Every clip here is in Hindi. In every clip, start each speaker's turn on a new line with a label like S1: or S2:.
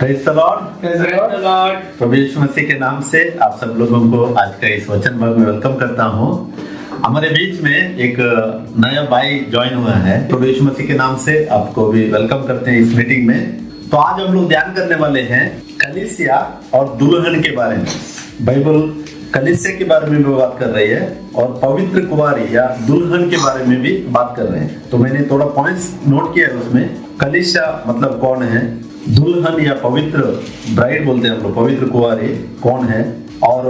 S1: Praise the lord. प्रभु यीशु मसीह के नाम से आप सब लोगों को आज का इस वचन भाग में वेलकम करता हूँ। हमारे बीच में एक नया भाई ज्वाइन हुआ है। प्रभु यीशु मसीह के नाम से आपको भी वेलकम करते हैं इस मीटिंग में। तो आज हम लोग ध्यान करने वाले हैं कलीसिया और दुल्हन के बारे में। बाइबल कलीसिया के बारे में भी बात कर रही है और पवित्र कुंवारी या दुल्हन के बारे में भी बात कर रहे हैं। तो मैंने थोड़ा पॉइंट्स नोट किया है उसमें। कलीसिया मतलब कौन है, दुल्हन या पवित्र ब्राइड बोलते हैं हम लोग, पवित्र कुंवारी कौन है, और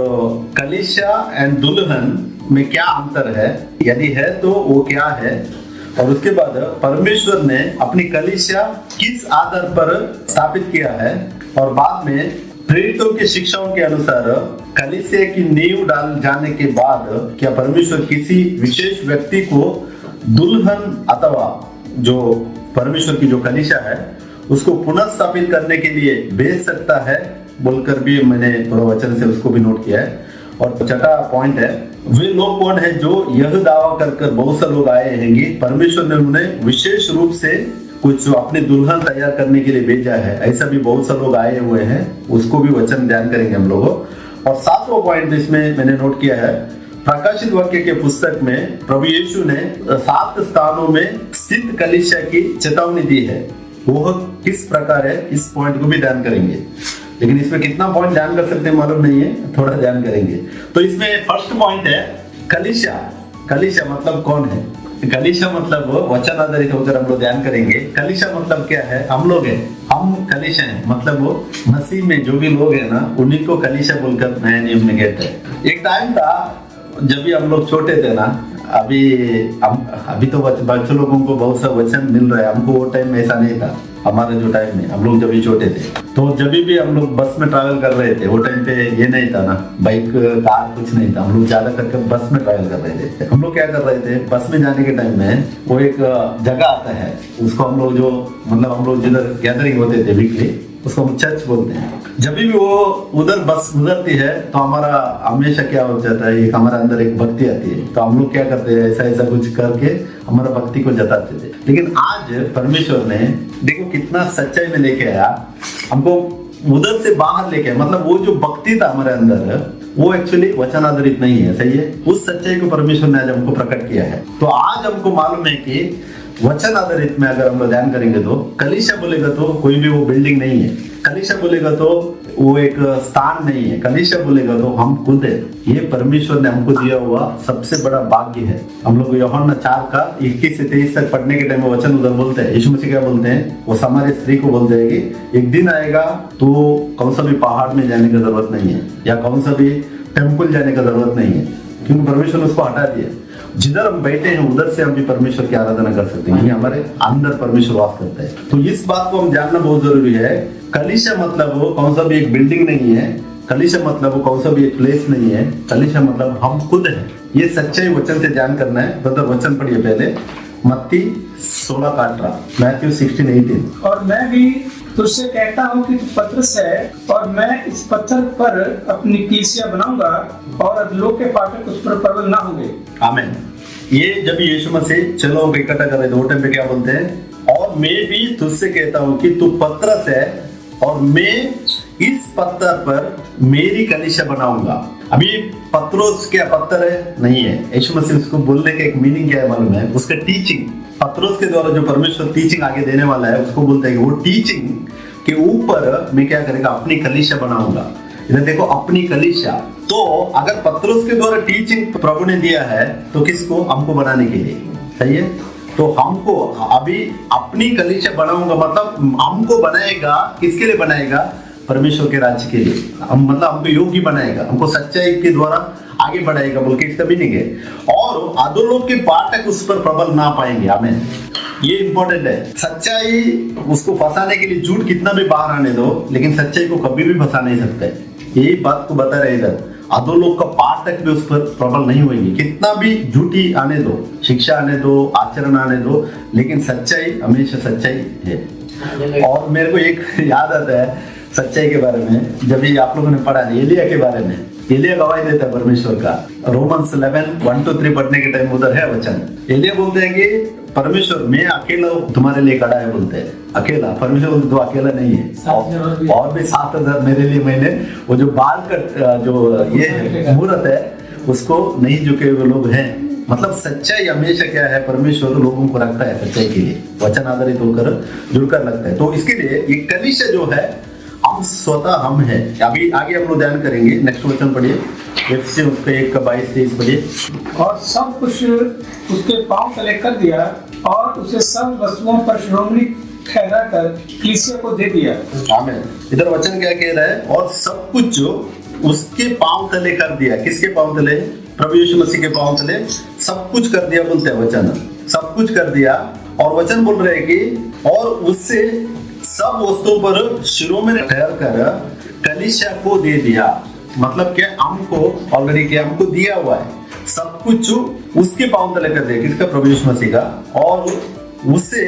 S1: कलीसिया एंड दुल्हन में क्या अंतर है, यदि है तो वो क्या है, और उसके बाद परमेश्वर ने अपनी कलीसिया किस आधार पर स्थापित किया है, और बाद में प्रेरितों की शिक्षाओं के अनुसार कलीसिया की नींव डाल जाने के बाद क्या परमेश्वर किसी विशेष व्यक्ति को दुल्हन अथवा जो परमेश्वर की जो कलीसिया है उसको पुनः स्थापित करने के लिए भेज सकता है बोलकर भी मैंने थोड़ा वचन से उसको भी नोट किया है। और छठा पॉइंट है, वे लोग कौन है जो यह दावा कर बहुत से लोग आए हैं कि परमेश्वर ने उन्हें विशेष रूप से कुछ अपनी दुल्हन तैयार करने के लिए भेजा है। ऐसा भी बहुत से लोग आए हुए हैं, उसको भी वचन ध्यान करेंगे हम लोगों। और सातवां पॉइंट इसमें मैंने नोट किया है, प्रकाशित वाक्य के पुस्तक में प्रभु यीशु ने 7 स्थानों में स्थित कलीसिया की चेतावनी दी है। वो किस प्रकार है, इस पॉइंट को भी ध्यान करेंगे। लेकिन इसमें कितना पॉइंट ध्यान कर सकते हैं मालूम नहीं है, थोड़ा ध्यान करेंगे। तो इसमें फर्स्ट पॉइंट है कलीसिया। कलीसिया मतलब कौन है? कलीसिया मतलब वचन आधारित होकर हम लोग ध्यान करेंगे। कलीसिया मतलब क्या है? हम लोग हैं, हम कलीसिया हैं। मतलब वो मसीह में जो भी लोग हैं ना, उन्हीं को कलीसिया बोलकर नया नियम में कहते हैं। एक टाइम था जब भी हम लोग छोटे थे ना, अभी तो बच्चों लोगों को बहुत सा वचन मिल रहा है, हमको वो टाइम में ऐसा नहीं था। हमारे जो टाइम में हम लोग जब भी छोटे थे, तो जब भी हम लोग बस में ट्रैवल कर रहे थे, वो टाइम पे ये नहीं था ना, बाइक कार कुछ नहीं था। हम लोग ज्यादा करके बस में ट्रैवल कर रहे थे। हम लोग क्या कर रहे थे, बस में जाने के टाइम में वो एक जगह आता है, उसको हम लोग जो मतलब हम लोग जिधर गैदरिंग होते थे वीकली, उसको हम चर्च बोलते हैं। जब भी वो उधर बस गुजरती है तो हमारा हमेशा क्या हो जाता है, एक हमारे अंदर एक भक्ति आती है। तो हम लोग क्या करते हैं, ऐसा ऐसा कुछ करके हमारा भक्ति को जताते थे। लेकिन आज परमेश्वर ने देखो कितना सच्चाई में लेके आया, हमको उधर से बाहर लेके आया। मतलब वो जो भक्ति था हमारे अंदर, वो एक्चुअली वचन आधारित नहीं है, सही है। उस सच्चाई को परमेश्वर ने आज हमको प्रकट किया है। तो आज हमको मालूम है कि वचन आधारित में अगर हम लोग ध्यान करेंगे तो कलीसिया बोलेगा तो कोई भी वो बिल्डिंग नहीं है, कलीसिया बोलेगा तो वो एक स्थान नहीं है, कलीसिया बोलेगा तो हम खुद है। ये परमेश्वर ने हमको दिया हुआ सबसे बड़ा भाग्य है। हम लोग यूहन्ना 4 का 21 से 23 तक पढ़ने के टाइम में वचन उधर बोलते हैं, यीशु मसीह क्या बोलते हैं, वो समार्य स्त्री को बोलते हैं कि एक दिन आएगा तो कौन सा भी पहाड़ में जाने की जरूरत नहीं है, या कौन सा भी टेम्पल जाने की जरूरत नहीं है, क्योंकि परमेश्वर ने उसको हटा दिया। जिधर हम बैठे हैं उधर से हम भी परमेश्वर की आराधना कर सकते हैं, हमारे अंदर परमेश्वर वास करता है। तो इस बात को हम जानना बहुत जरूरी है। कलीसिया मतलब वो कौन सा भी एक बिल्डिंग नहीं है, कलीसिया मतलब वो कौन सा भी एक प्लेस नहीं है, कलीसिया मतलब हम खुद हैं। ये सच्चाई वचन से ध्यान करना है। मतलब वचन पढ़िए पहले, मत्ती 16:18, मैथ्यू 16:18।
S2: और मैं भी तुझसे कहता हूँ कि तू पतरस है, और मैं इस पत्थर पर अपनी कलीसिया बनाऊंगा, और अधोलोक के फाटक उस पर प्रबल ना होंगे।
S1: आमीन। ये जब यीशु मसीह चलो हम इकट्ठा कर रहे थे, वो टाइम पे क्या बोलते हैं, और मैं भी तुझसे कहता हूँ कि तू पतरस है, और मैं इस पत्थर पर मेरी कलीसिया बनाऊंगा। अभी पत्रोस क्या पत्थर है? नहीं है। यीशु मसीह उसको बोलने का एक मीनिंग क्या है मालूम है? उसका टीचिंग, पत्रोस के द्वारा जो परमेश्वर टीचिंग आगे देने वाला है, उसको बोलते हैं कि वो टीचिंग के ऊपर मैं क्या करेगा, अपनी कलीसिया बनाऊंगा। इधर देखो, अपनी कलीसिया। तो अगर पत्रोस के द्वारा टीचिंग प्रभु ने दिया है तो किसको? हमको बनाने के लिए, सही है। तो हमको अभी अपनी कलीसिया बनाऊंगा, मतलब हमको बनाएगा। किसके लिए बनाएगा? परमेश्वर के राज्य के लिए। हम मतलब हमको योग्य बनाएगा, हमको सच्चाई के द्वारा आगे बढ़ाएगा, बोल के इसका मीनिंग है। और अधोलोक के फाटक उस पर प्रबल ना पाएंगे। आमीन। ये इंपॉर्टेंट है। सच्चाई उसको फंसाने के लिए झूठ कितना भी बाहर आने दो, लेकिन सच्चाई को कभी भी फंसा नहीं सकते। यही बात को बता रहे इधर, अधोलोक का पाठक भी उस पर प्रबल नहीं होंगे। कितना भी झूठी आने दो, शिक्षा आने दो, आचरण आने दो, लेकिन सच्चाई हमेशा सच्चाई है। और मेरे को एक याद आता है, सच्चाई के बारे में, जब ये आप लोगों ने पढ़ा एलिया के बारे में, एलिया गवाही देता है परमेश्वर का। रोमन्स 11:1-3 पढ़ने के टाइम उधर है वचन। एलिया बोलते हैं कि परमेश्वर मैं अकेला तुम्हारे लिए खड़ा है, बोलते हैं अकेला। परमेश्वर तो अकेला नहीं है, और भी 7,000 मेरे लिए मैंने वो जो बाल का जो ये मूर्त है उसको नहीं झुके हुए लोग हैं। मतलब सच्चाई हमेशा क्या है, परमेश्वर लोगों को रखता है सच्चाई के लिए, वचन आधारित होकर जुड़कर लगता है। तो इसके लिए ये कलीसिया जो है हम स्वतः हम है। अभी आगे हम लोग ध्यान करेंगे। नेक्स्ट वचन पढ़िए, एफएसी उसके 1:22-23 पढ़िए।
S2: और सब कुछ उसके पांव तले कर दिया और उसे सब वस्तुओं पर शिरोमणि ठहरा कर कलीसिया को दे दिया।
S1: आमीन। इधर वचन क्या कह रहा है, और सब कुछ जो उसके पांव तले कर दिया। किसके पांव तले? प्रभु यीशु मसीह के पांव तले सब कुछ कर दिया बोलते हैं वचन, सब कुछ कर दिया। और वचन बोल रहे हैं कि और उससे सब वस्तुओं पर शिरोमणि ठहर कर कलीसिया को दे दिया। मतलब क्या, हमको ऑलरेडी क्या हमको दिया हुआ है, सब कुछ उसके पांव तले कर दिया। किसका? प्रभु यीशु मसीह का। और उससे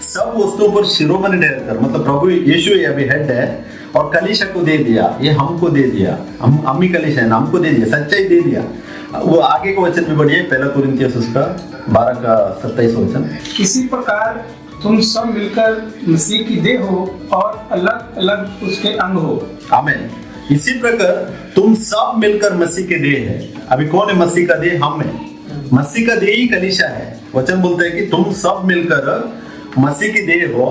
S1: सब वस्तुओं पर शिरोमणि ठहर कर, मतलब प्रभु यीशु ही अभी हेड है, और कलीसिया को दे दिया। ये हमको दे दिया, हम ही कलीसिया है, हमको दे दिया, सच्चाई दे दिया। वो आगे का वचन भी बढ़िए, 1 कुरिन्थियों उसका 12:27 वचन।
S2: इसी प्रकार तुम सब मिलकर मसीह की देह हो और अलग अलग उसके अंग हो।
S1: आमीन। इसी प्रकार तुम सब मिलकर मसीह के देह है। अभी कौन है मसीह का देह? हम है। मसीह का देह ही कलीसिया है। वचन बोलते हैं कि तुम सब मिलकर मसीह की देह हो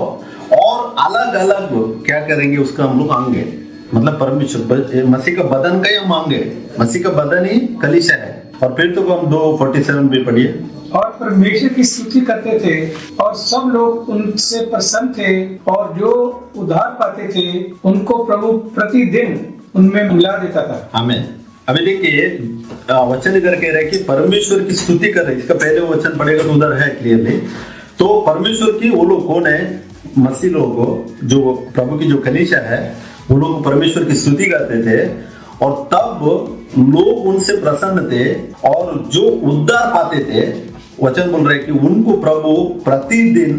S1: और अलग अलग क्या करेंगे, उसका हम लोग अंग है। मतलब परमेश्वर मसीह का बदन का ही हम अंग है, मसीह का बदन ही कलीसिया है। और फिर तो हम 2:47 भी पढ़िए।
S2: और परमेश्वर की स्तुति करते थे और सब लोग उनसे प्रसन्न थे, और जो उद्धार पाते थे उनको प्रभु प्रतिदिन उनमें मिला देता था।
S1: आमीन। अभी देखिए वचन इधर कह रहे हैं कि परमेश्वर की स्तुति कर रहे हैं। इसका पहले वचन पढ़ेगा तो उधर है क्लियरली। तो परमेश्वर की वो लोग कौन है? मसीह लोग, जो प्रभु की जो कलीसिया है, वो लोग परमेश्वर की स्तुति करते थे, और तब लोग उनसे प्रसन्न थे, और जो उद्धार पाते थे, वचन बोल रहे कि उनको प्रभु प्रतिदिन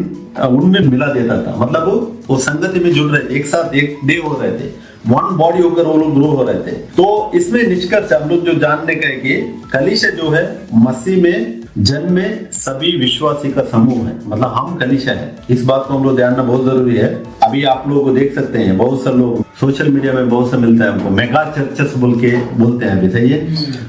S1: उनमें मिला देता था। मतलब वो संगति में जुड़ रहे थे, एक साथ एक देह हो रहे थे, वन बॉडी होकर वो लोग ग्रो हो रहे थे। तो इसमें निष्कर्ष हम लोग जो जानने का है कि कलीसिया जो है मसीह में जन्मे सभी विश्वासी का समूह है। मतलब हम कलीसिया है, इस बात को हम लोग ध्यान रखना बहुत जरूरी है। अभी आप लोग देख सकते हैं, बहुत से लोग सोशल मीडिया में बहुत से मिलता है हमको, मेगा चर्चेस बोल के बोलते हैं। अभी सही है।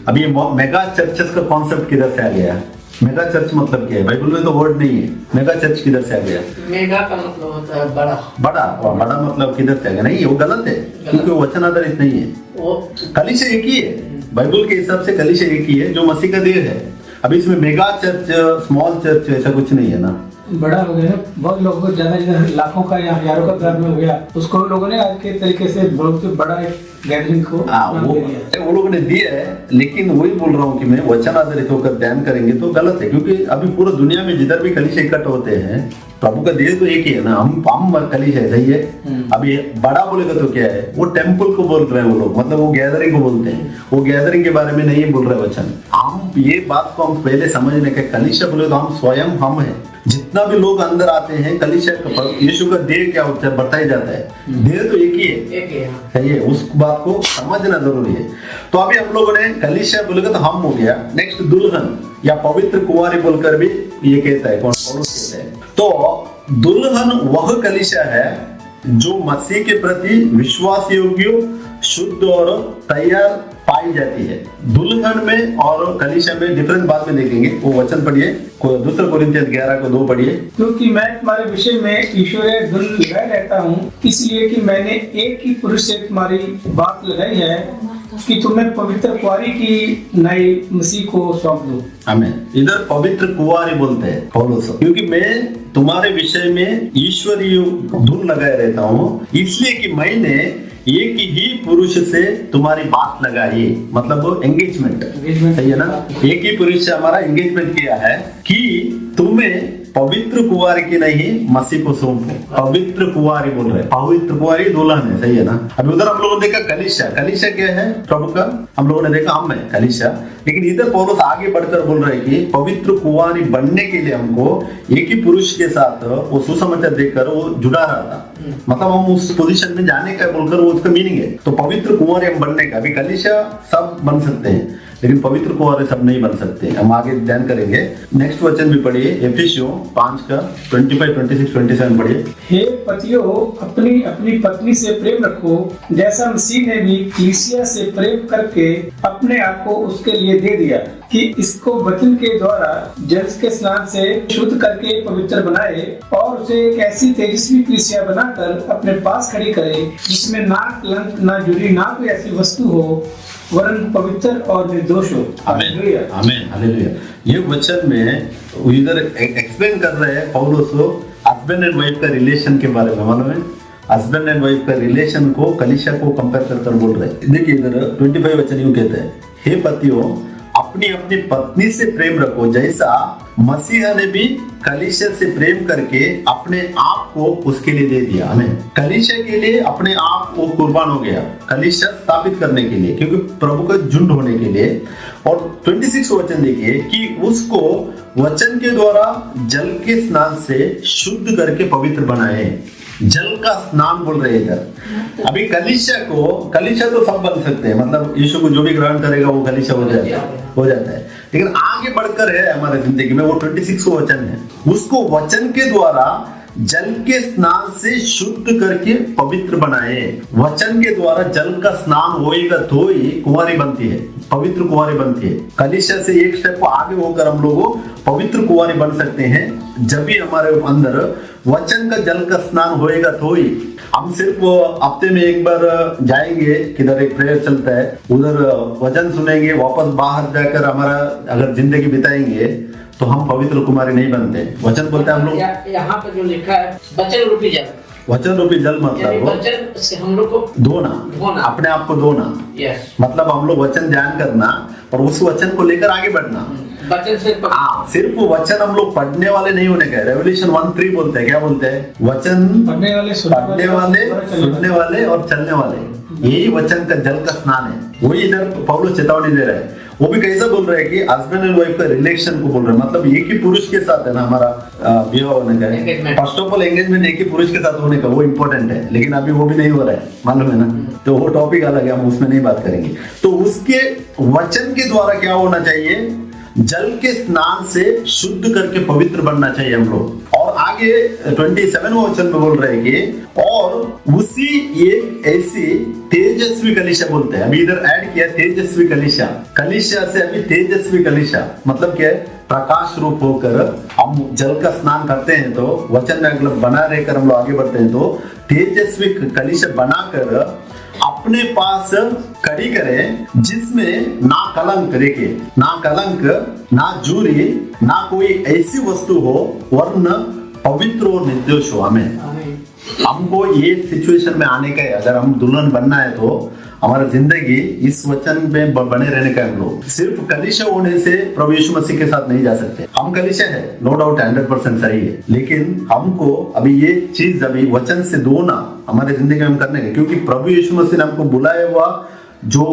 S1: अभी ये मेगा चर्चेस का कॉन्सेप्ट किधर से आ गया? मेगा चर्च मतलब क्या है? बाइबल में तो वर्ड नहीं है। मेगा चर्च किधर से आ गया?
S3: मेगा का मतलब होता है बड़ा।
S1: बड़ा, और बड़ा मतलब किधर से आ गया? नहीं, वो गलत है, क्योंकि वो वचन आधारित नहीं है।
S3: वो
S1: कलीसिया एक ही है, बाइबल के हिसाब से कलीसिया एक ही है, जो मसीह का देह है। अभी इसमें मेगा चर्च, स्मॉल चर्च ऐसा कुछ नहीं है ना।
S2: बड़ा हो गया, बहुत लोगों को ज्यादा लाखों का या हजारों का प्लान में हो गया, उसको लोगों ने आज के तरीके से बहुत बड़ा एक गैदरिंग को
S1: वो लोगों ने दिया है। लेकिन वही बोल रहा हूँ कि मैं वचन आधारित होकर ध्यान करेंगे तो गलत है, क्योंकि अभी पूरा दुनिया में जिधर भी कलीसिया इकट्ठे होते हैं, प्रभु का देह तो एक ही है ना। हम कलीसिया है, सही है। अभी बड़ा बोलेगा तो क्या है? वो टेम्पल को बोल रहे हैं वो लोग, मतलब वो गैदरिंग को बोलते हैं। वो गैदरिंग के बारे में नहीं बोल रहे वचन। हम ये बात को हम पहले समझने के, कलीसिया बोले तो हम स्वयं हम है। जितना भी लोग अंदर आते हैं, कलीसिया का यीशु का देह क्या होता है बताया जाता है। देह तो एक ही है, सही है। उस बात को समझना जरूरी है। तो अभी हम लोगों ने कलीसिया बोलेगा तो हम हो गया। नेक्स्ट दुल्हन या पवित्र कुंवारी बोलकर भी ये कहता है, कौन? पौलुस कहता है। तो दुल्हन वह कलीसिया है जो मसीह के प्रति विश्वास योग्य, शुद्ध और तैयार पाई जाती है। दुल्हन में और कलीसिया में डिफरेंस बाद में देखेंगे। वो वचन पढ़िए, 2 कुरिन्थियों 11:2 पढ़िए।
S2: क्योंकि मैं तुम्हारे विषय में ईश्वरीय धुन लगाए रहता हूँ, इसलिए कि मैंने एक ही पुरुष से तुम्हारी बात लगाई है कि तुम्हें पवित्र कुंवारी की नई मसीह को सौंप दो।
S1: आमीन। इधर पवित्र कुंवारी बोलते हैं पौलुस, क्योंकि मैं तुम्हारे विषय में ईश्वरीय धुन लगाए रहता हूँ, इसलिए कि मैंने एक ही पुरुष से तुम्हारी बात लगाई। मतलब एंगेजमेंट, सही है ना। एक ही पुरुष से हमारा एंगेजमेंट किया है कि तुम्हें पवित्र कुंवारी की नहीं मसीह को सौंपो। पवित्र कुंवारी बोल रहे हैं, पवित्र कुंवारी दुल्हन है, सही है ना। अभी उधर हम लोगों ने देखा कलीसिया, कलीसिया क्या है प्रभु का, हम लोगों ने देखा हम है कलीसिया। लेकिन इधर पौलुस आगे बढ़कर बोल रहे हैं कि पवित्र कुंवारी बनने के लिए हमको एक ही पुरुष के साथ वो सुसमाचार देकर वो जुड़ा रहा था, मतलब हम उस पोजीशन में जाने का बोलकर वो उसका मीनिंग है। तो पवित्र कुंवारी हम बनने का, अभी कलीसिया सब बन सकते हैं लेकिन पवित्र कुंवारे सब नहीं बन सकते। हम आगे ध्यान करेंगे। नेक्स्ट वचन भी पढ़िए, एफिसियों 5 का 25, 26, 27 पढ़िए।
S2: हे पतियों, अपनी अपनी पत्नी से प्रेम रखो, जैसा मसीह ने भी कलीसिया से प्रेम करके अपने आप को उसके लिए दे दिया, कि इसको वचन के द्वारा जल के स्नान से शुद्ध करके पवित्र बनाए और उसे एक ऐसी तेजस्वी कलीसिया बनाकर अपने पास खड़ी करे, जिसमें ना कलंक, ना जुड़ी, ना कोई ऐसी वस्तु हो, वरन पवित्र और निर्दोष हो।
S1: आमीन, आमीन, हालेलुया। ये वचन में इधर एक्सप्लेन कर रहे हैं पौलुस हस्बैंड एंड वाइफ का रिलेशन के बारे में, मालूम है। हस्बैंड एंड वाइफ का रिलेशन को कलीसिया को कंपेयर कर बोल रहे हैं। देखिए इधर 25 वचन यूं कहते हैं, हे पतियों, अपनी अपनी पत्नी से प्रेम रखो, जैसा मसीह ने भी कलीसिया से प्रेम करके अपने आप को उसके लिए दे दिया। हमें कलीसिया के लिए अपने आप को कुर्बान हो गया, कलीसिया स्थापित करने के लिए, क्योंकि प्रभु का झुंड होने के लिए। और 26 वचन देखिए कि उसको वचन के द्वारा जल के स्नान से शुद्ध करके पवित्र बनाए। जल का स्नान बोल रहे इधर। अभी कलीसिया तो सब बन सकते हैं, मतलब यीशु को जो भी ग्रहण करेगा वो कलीसिया हो जाता है। लेकिन आगे बढ़कर है हमारे जिंदगी में वो 26 वचन है, उसको वचन के द्वारा जल के स्नान से शुद्ध करके पवित्र बनाए। वचन के द्वारा जल का स्नान होएगा तो ही कुंवारी बनती है, पवित्र कुंवारी बनती है। कलीसिया से एक स्टेप आगे होकर हम लोग पवित्र कुंवारी बन सकते हैं, जब भी हमारे अंदर वचन का जल का स्नान होएगा तो ही। हम सिर्फ हफ्ते में एक बार जाएंगे, किधर एक प्रेयर चलता है, उधर वचन सुनेंगे, वापस बाहर जाकर हमारा अगर जिंदगी बिताएंगे तो हम पवित्र कुमारी नहीं बनते। वचन बोलते हैं हम लोग,
S3: यहाँ पर जो लिखा है वचन रूपी जल,
S1: वचन रूपी जल मतलब
S3: वचन से हम लोग को
S1: धोना, अपने आप को धोना।
S3: यस,
S1: मतलब हम लोग वचन ध्यान करना और उस वचन को लेकर आगे बढ़ना।
S3: वचन से
S1: सिर्फ वचन हम लोग पढ़ने वाले नहीं होने का। रेवल्यूशन 1:3 बोलते हैं, क्या बोलते हैं? वचन
S2: पढ़ने वाले, सुनने
S1: वाले और चलने वाले, यही वचन का जल का स्नान है। वही इधर पौलुस चेतावनी दे रहा है। वो भी कैसा बोल रहा है कि हस्बैंड एंड वाइफ का रिलेशन को बोल रहा है, मतलब एक ही पुरुष के साथ है ना हमारा विवाह होने का। फर्स्ट ऑफ ऑल एंगेजमेंट एक ही पुरुष के साथ होने का, वो इम्पोर्टेंट है, लेकिन अभी वो भी नहीं हो रहा है, मालूम है ना। तो वो टॉपिक अलग है, हम उसमें नहीं बात करेंगे। तो उसके वचन के द्वारा क्या होना चाहिए? जल के स्नान से शुद्ध करके पवित्र बनना चाहिए हम लोग। और आगे 27वें वचन में बोल रहे हैं कि और उसी एक ऐसी तेजस्वी कलीसिया बोलते हैं। अभी इधर ऐड किया तेजस्वी कलीसिया, कलीसिया से अभी तेजस्वी कलीसिया मतलब क्या है? प्रकाश रूप होकर हम जल का स्नान करते हैं तो वचन में मतलब बना रहकर हम लोग आगे बढ़ते हैं तो तेजस्वी कलीसिया बनाकर अपने पास खड़ी करें, जिसमें ना कलंक, देखिए ना कलंक, ना जूरी, ना कोई ऐसी वस्तु हो, वरन पवित्र और निर्दोष हो। हमें हमको ये सिचुएशन में आने का है। अगर हम दुल्हन बनना है तो हमारा जिंदगी इस वचन में बने रहने का। हम लोग सिर्फ कलीसिया होने से प्रभु यीशु मसीह के साथ नहीं जा सकते। हम कलीसिया है, नो डाउट, 100% सही है, लेकिन हमको अभी ये चीज अभी वचन से धोना हमारे जिंदगी में हम करने का, क्योंकि प्रभु यीशु मसीह ने हमको बुलाया हुआ जो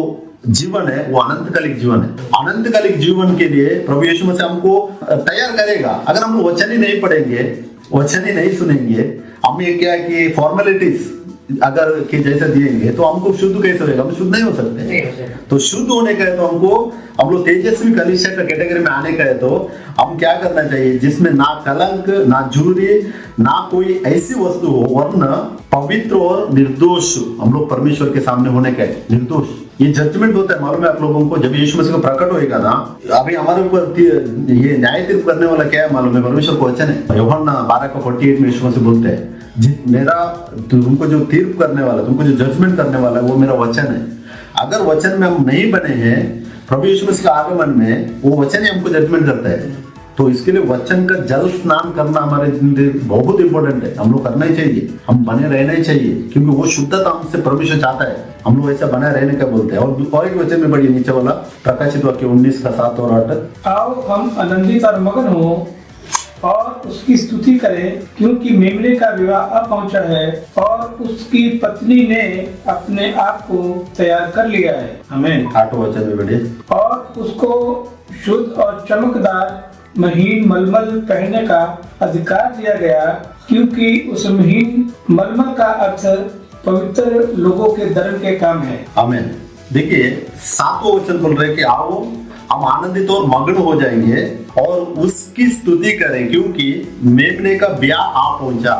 S1: जीवन है वो अनंतकालिक जीवन है। अनंतकालिक जीवन के लिए प्रभु यीशु मसीह हमको तैयार करेगा। अगर हम वचन ही नहीं पढ़ेंगे, वचन ही नहीं सुनेंगे, हमें क्या कि फॉर्मेलिटीज अगर के जैसे दिएंगे तो हमको शुद्ध कैसे होगा? हम शुद्ध नहीं हो सकते। तो शुद्ध होने का है तो हमको हम लोग तेजस्वी कलीसिया का कैटेगरी में आने का है तो हम क्या करना चाहिए? जिसमें ना कलंक, ना जूरी, ना कोई ऐसी वस्तु हो, वरन पवित्र और निर्दोष हम लोग परमेश्वर के सामने होने का है। निर्दोष ये जजमेंट होता है, मालूम है आप लोगों को। जब यीशु मसीह को प्रकट होएगा ना, अभी हमारे ऊपर ये न्याय तीर्थ करने वाला क्या है मालूम है? परमेश्वर को वचन है। यूहन्ना 12:48 में यीशु मसीह बोलते हैं, मेरा तुमको जो तीर्थ करने वाला, तुमको जो जजमेंट करने वाला है वो मेरा वचन है। अगर वचन में हम नहीं बने हैं, प्रभु यीशु मसीह का आगमन में वो वचन ही हमको जजमेंट करता है। तो इसके लिए वचन का जल स्नान करना हमारे जिंदगी बहुत इंपॉर्टेंट है। हम लोग करना ही चाहिए, हम बने रहना ही चाहिए, क्योंकि वो शुद्धता हमसे परमेश्वर चाहता है। हम लोग ऐसा बना रहने का बोलते हैं। और एक वचन में बढ़िए नीचे वाला प्रकाशित वाक्य 19 का 7 और 8,
S2: आओ हम आनंदित और मगन हो और उसकी स्तुति करें, क्योंकि मेमने का विवाह अब पहुंचा है और उसकी पत्नी ने अपने आप को तैयार कर लिया है। आमीन।
S1: 8 वचन में बढ़िए।
S2: और उसको शुद्ध और चमकदार महीन मलमल पहनने का अधिकार दिया गया, क्योंकि उस महीन मलमल का अर्थ पवित्र लोगों के धर्म के काम है।
S1: आमीन। देखिए 7वां वचन बोल रहे हैं कि आओ हम आनंदित और मग्न हो जाएंगे और उसकी स्तुति करें, क्योंकि मेमने का ब्याह आ पहुंचा।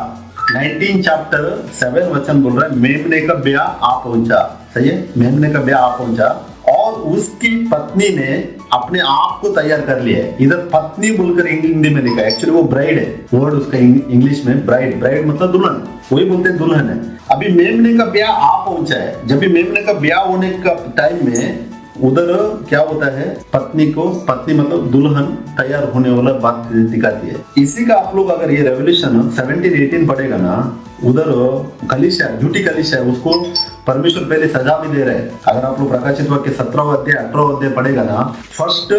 S1: 19 चैप्टर 7 वचन बोल रहा है मेमने का ब्याह आ पहुंचा। सही है, मेमने का ब्याह आ पहुंचा और उसकी पत्नी ने अपने आप को तैयार कर लिया है। इधर पत्नी बोलकर हिंदी में लिखा है, एक्चुअली वो ब्राइड है, वर्ड उसका इंग्लिश में ब्राइड। ब्राइड मतलब दुल्हन, वही बोलते हैं दुल्हन है। अभी मेमने का ब्याह आ पहुंचा है। जब भी मेमने का ब्याह होने का टाइम में उधर क्या होता है, पत्नी मतलब दुल्हन तैयार होने वाला बात दिखाती है। इसी का आप लोग अगर ये रेवल्यूशन 17-18 पढ़ेगा ना, उधर कलीसिया, झूठी कलीसिया, उसको परमेश्वर पहले सजा भी दे रहे हैं। अगर आप लोग प्रकाशित वाक्य 17वां अध्याय 18वां अध्याय पढ़ेगा ना, फर्स्ट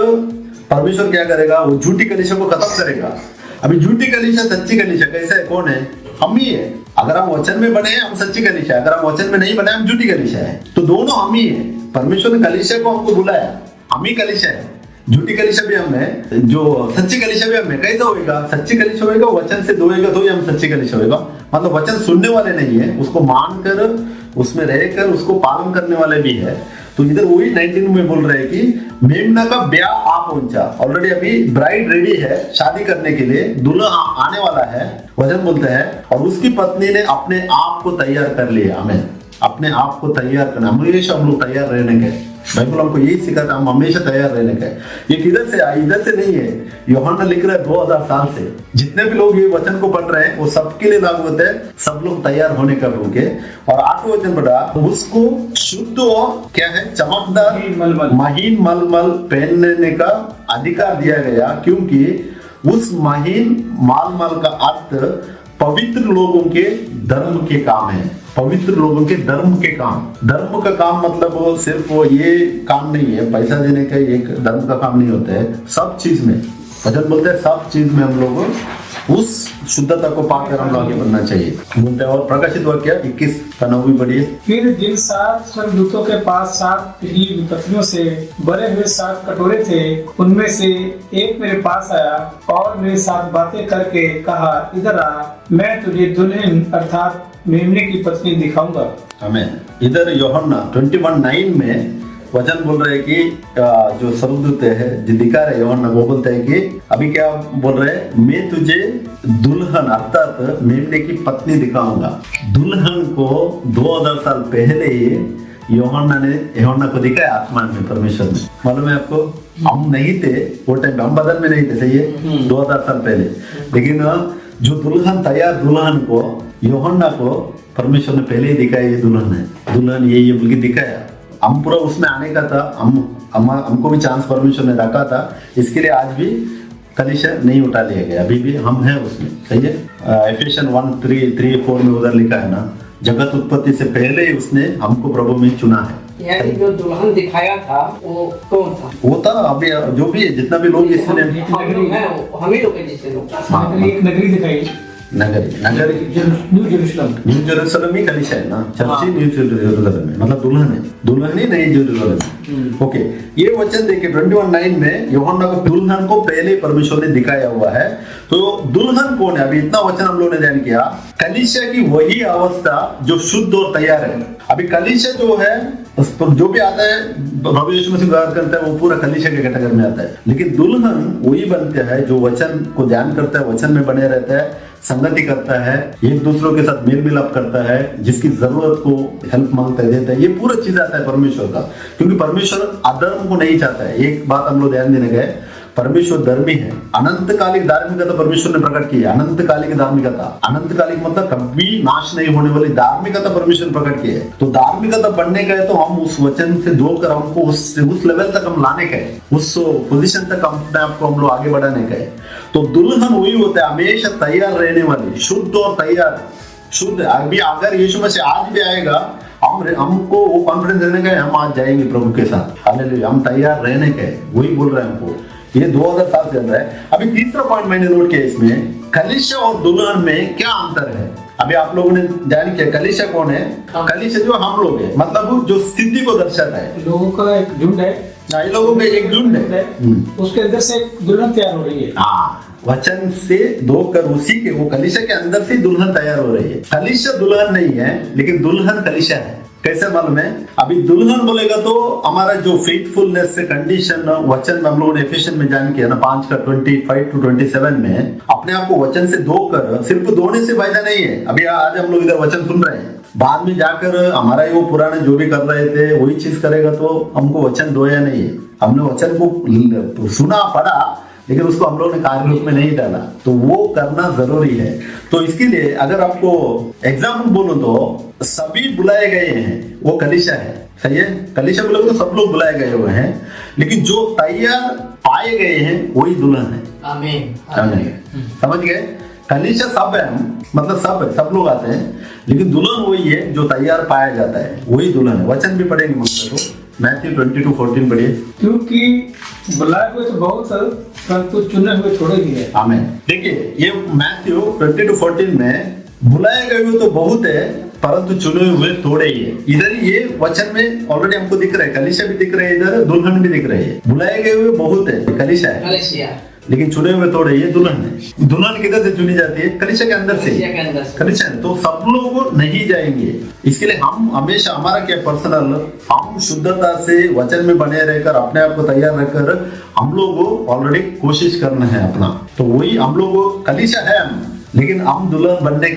S1: परमेश्वर क्या करेगा, वो झूठी कलीसिया को खत्म करेगा। अभी झूठी कलीसिया सच्ची कलीसिया कैसे है, कौन है, हम ही है। अगर हम वचन में बने हम सच्ची कलीसिया, अगर हम वचन में नहीं बने हम झूठी कलीसिया है। तो दोनों हम ही है। परमेश्वर ने कलीसिया को हमको बुलाया, हम ही कलीसिया है। झूठी कलीसिया भी हम है, जो सच्ची कलीसिया भी हम है। कैसा होएगा, सच्ची कलीसिया होएगा वचन से धोएगा तो ही हम सच्ची कलीसिया होएगा। मतलब वचन सुनने वाले नहीं है, उसको मानकर उसमें रहकर उसको पालन करने वाले भी है। तो इधर वही 19 में बोल रहे हैं कि मेमना का ब्याह आ पहुंचा। ऑलरेडी अभी ब्राइड रेडी है शादी करने के लिए, दूल्हा आने वाला है, वचन बोलते हैं। और उसकी पत्नी ने अपने आप को तैयार कर लिया। हमें अपने आप को तैयार करना, हमेशा हम लोग तैयार रहने के, बाइबल हमको यही सिखाता है, हम हमेशा तैयार रहने का। ये किधर से आई, इधर से नहीं है, यूहन्ना लिख रहा है 2000 साल से। जितने भी लोग ये वचन को पढ़ रहे हैं वो सबके लिए लागू होता है, सब लोग तैयार होने का होंगे। और 8वां वचन पढ़ा, उसको शुद्ध और क्या है, चमकदार महीन मलमल पहनने का अधिकार दिया गया, क्योंकि उस महीन मलमल का अर्थ पवित्र लोगों के धर्म के काम है। पवित्र लोगों के धर्म के काम, धर्म का काम मतलब वो सिर्फ वो ये काम नहीं है, पैसा देने का एक धर्म का काम नहीं होता है। सब चीज में वचन बोलते हैं, सब चीज में हम लोग उस शुद्धता को पाकर हम लोग आगे बढ़ना चाहिए बोलते हैं। और प्रकाशित वाक्य 21 का 9 बढ़िए।
S2: फिर जिन 7 स्वर्गदूतों के पास 7 पिछली विपत्तियों से भरे हुए 7 कटोरे थे, उनमें से एक मेरे पास आया और मेरे साथ बातें करके कहा, इधर आ, मैं तुझे दुल्हन अर्थात मेमने की पत्नी दिखाऊंगा।
S1: हमें इधर यूहन्ना 21:9 में वचन बोल रहे हैं कि जो स्वर्गदूत है जो दिखा रहे यूहन्ना, वो बोलते हैं कि अभी क्या बोल रहे हैं, मैं तुझे दुल्हन अर्थात मेमने की पत्नी दिखाऊंगा। दुल्हन को 2000 साल पहले ही यूहन्ना को दिखाया आसमान में, परमेश्वर ने। मालूम है आपको, हम नहीं थे वो टाइम, हम बदल में नहीं थे, सही है, 2000 साल पहले। लेकिन जो दुल्हन तैयार दुल्हन को यूहन्ना को परमेश्वर ने पहले ही दिखाया, ये दुल्हन है, दुल्हन ये बोल के दिखाया। हम पूरा उसमें आने का था, हमको भी चांस परमेश्वर ने रखा था। इसके लिए आज भी कलीसिया नहीं उठा लिया गया, अभी भी हम हैं उसमें, सही है। एफेसियन 1:3-4 में उधर लिखा है ना, जगत उत्पत्ति से पहले ही उसने हमको प्रभु में चुना है।
S3: यानी जो दुल्हन दिखाया था वो कौन था?
S1: वो था अभी जो भी है, जितना भी लोग इसने
S3: हम लोग हैं, हम ही लोग हैं जैसे लोग।
S2: एक नगरी दिखाई,
S1: नगरी
S2: न्यू जेरूशलम।
S1: न्यू जेरूशलम ही कलीसिया है ना, चर्च ही न्यू जेरूशलम है, मतलब दुल्हन है, दुल्हन ही नई जेरूशलम। ओके, ये वचन देखिए 21:9 में यूहन्ना को दुल्हन को पहले परमेश्वर ने दिखाया हुआ है। तो दुल्हन कौन है, अभी इतना वचन हम लोगों ने ध्यान किया, कलीसिया की वही अवस्था जो शुद्ध और तैयार है। अभी कलीसिया जो है, तो जो भी आता है प्रभु यीशु मसीह ग्रहण करता है वो पूरा कलीसिया के कैटेगरी में आता है। लेकिन दुल्हन वही बनता है जो वचन को ध्यान करता है, वचन में बने रहता है, संगति करता है, एक दूसरों के साथ मेल मिलाप करता है, जिसकी जरूरत को हेल्प मांगता है, देता है। ये पूरा चीज आता है परमेश्वर का, क्योंकि परमेश्वर अधर्म को नहीं चाहता है। एक बात हम लोग ध्यान देने गए, परमेश्वर धर्मी है। अनंतकालिक धार्मिकता परमेश्वर ने प्रकट की है। अनंतकालिक धार्मिकता, अनंतकालिक मतलब कभी नाश नहीं होने वाली धार्मिकता परमेश्वर ने प्रकट की है। तो धार्मिकता बनने का है तो हम उस वचन से जोड़कर हमको उस लेवल तक हम लाने का है, उस पोजीशन तक अपने आप को हम लोग आगे बढ़ाने का है। तो दुल्हन वही होता है, हमेशा तैयार रहने वाली, शुद्ध और तैयार। शुद्ध अभी अगर यीशु मसीह आज भी आएगा, हमको वो कॉन्फिडेंस रहने का है, हम आज जाएंगे प्रभु के साथ। हालेलुया, हम तैयार रहने का है, वही बोल रहे हैं हमको। ये 2007 चल रहा है। अभी तीसरा पॉइंट मैंने नोट किया इसमें, कलीसिया और दुल्हन में क्या अंतर है। अभी आप लोगों ने जान किया कलीसिया कौन है, कलीसिया जो हम लोग है, मतलब जो स्थिति को दर्शाता है,
S2: लोगों का एक झुंड है,
S1: ये लोगों में एक झुंड है,
S2: उसके अंदर से एक दुल्हन तैयार हो रही है।
S1: हाँ, वचन से दो कर उसी के, वो कलीसिया के अंदर से दुल्हन तैयार हो रही है। कलीसिया दुल्हन नहीं है, लेकिन दुल्हन कलीसिया है। कैसे मालूम है? अभी दुल्हन बोलेगा तो हमारा जो फेथफुलनेस से कंडीशन वचन में हम लोगों ने एफिशिएंट में जान किया ना, 5 का 25 to 27 में अपने आप को वचन से धो कर, सिर्फ धोने से फायदा नहीं है। अभी आज हम लोग इधर वचन सुन रहे हैं, बाद में जाकर हमारा वो पुराने जो भी कर रहे थे वही चीज करेगा तो हमको वचन धोया नहीं है। हमने वचन को सुना पढ़ा, लेकिन उसको हम लोगों ने कार्य रूप में नहीं डाला, तो वो करना जरूरी है। तो इसके लिए अगर आपको एग्जाम्पल बोलूं तो सभी बुलाए गए हैं, वो कलीसिया है, सही है। कलीसिया बोलोगे तो सब लोग बुलाए गए हुए हैं, लेकिन जो तैयार पाए गए हैं वही दुल्हन है।
S3: आमीन।
S1: समझ गए? कलीसिया सब है, मतलब सब है, सब लोग आते हैं, लेकिन दुल्हन वही है जो तैयार पाया जाता है, वही दुल्हन है। वचन भी पढ़ेंगे मतलब तो मैथ्यू 22:14 पढ़िए।
S2: क्योंकि बुलाए हुए तो बहुत, परंतु चुने हुए थोड़े ही है।
S1: आमीन। देखिए ये मैथ्यू 22:14 में बुलाए गए हुए तो बहुत है, परंतु चुने हुए थोड़े ही है। इधर ये वचन में ऑलरेडी हमको दिख रहा है, कलीसिया भी दिख रहा है, इधर दुल्हन भी दिख रही है। बुलाए गए हुए बहुत है, कलीसिया है, लेकिन चुने हुए थोड़े, ये दुल्हन है। दुल्हन किधर से चुनी जाती है? कलीसिया के अंदर से। कलीसिया तो सब लोग नहीं जाएंगे। इसके लिए हम हमेशा, हमारा क्या पर्सनल, हम शुद्धता से वचन में बने रहकर अपने आप को तैयार रखकर हम लोग को ऑलरेडी कोशिश करना है अपना। तो वही हम लोग कलीसिया है हम, लेकिन हम दुल्हन बनने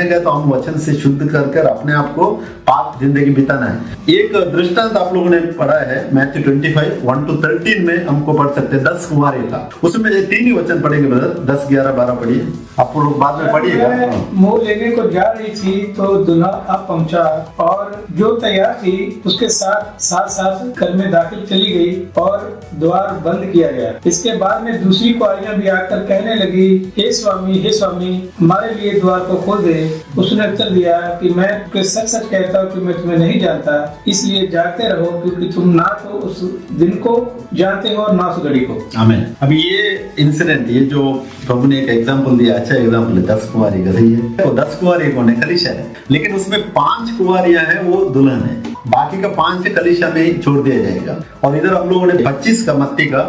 S1: के तो हम वचन से शुद्ध कर अपने आप को पाक जिंदगी बिताना है। एक दृष्टांत आप लोगों ने पढ़ा है मैथ्यू 25:1-13 में, हमको पढ़ सकते हैं 10 कुंवारे का। उसमें 3 ही वचन पढ़ेंगे ब्रदर, 10, 11, 12 पढ़िए, आप लोग बाद में पढ़िएगा।
S2: मुंह लेने को जा रही थी तो दूल्हा अब पहुंचा, और जो तैयार थी उसके साथ घर में दाखिल चली गई और द्वार बंद किया गया। इसके बाद में दूसरी कुंवारियां भी आकर कहने लगी, हे स्वामी हमारे लिए द्वार को खोल दे। उसने उत्तर दिया कि मैं सच कहता हूँ कि मैं तुम्हें नहीं जानता, इसलिए जागते रहो, क्योंकि तुम ना तो उस दिन को जानते हो और ना उस घड़ी को। आमीन। अभी ये इंसिडेंट, ये जो प्रभु ने एक एग्जांपल दिया, अच्छा एग्जांपल है, 10 कुंवारी का, सही है। तो 10 कुंवारी कौन है? कलीसिया है, लेकिन उसमें 5 कुंवारियां हैं, वो दुल्हन है, बाकी का 5 है कलीसिया में छोड़ दिया जाएगा। और इधर हम लोगों ने 25 का, मत्ती का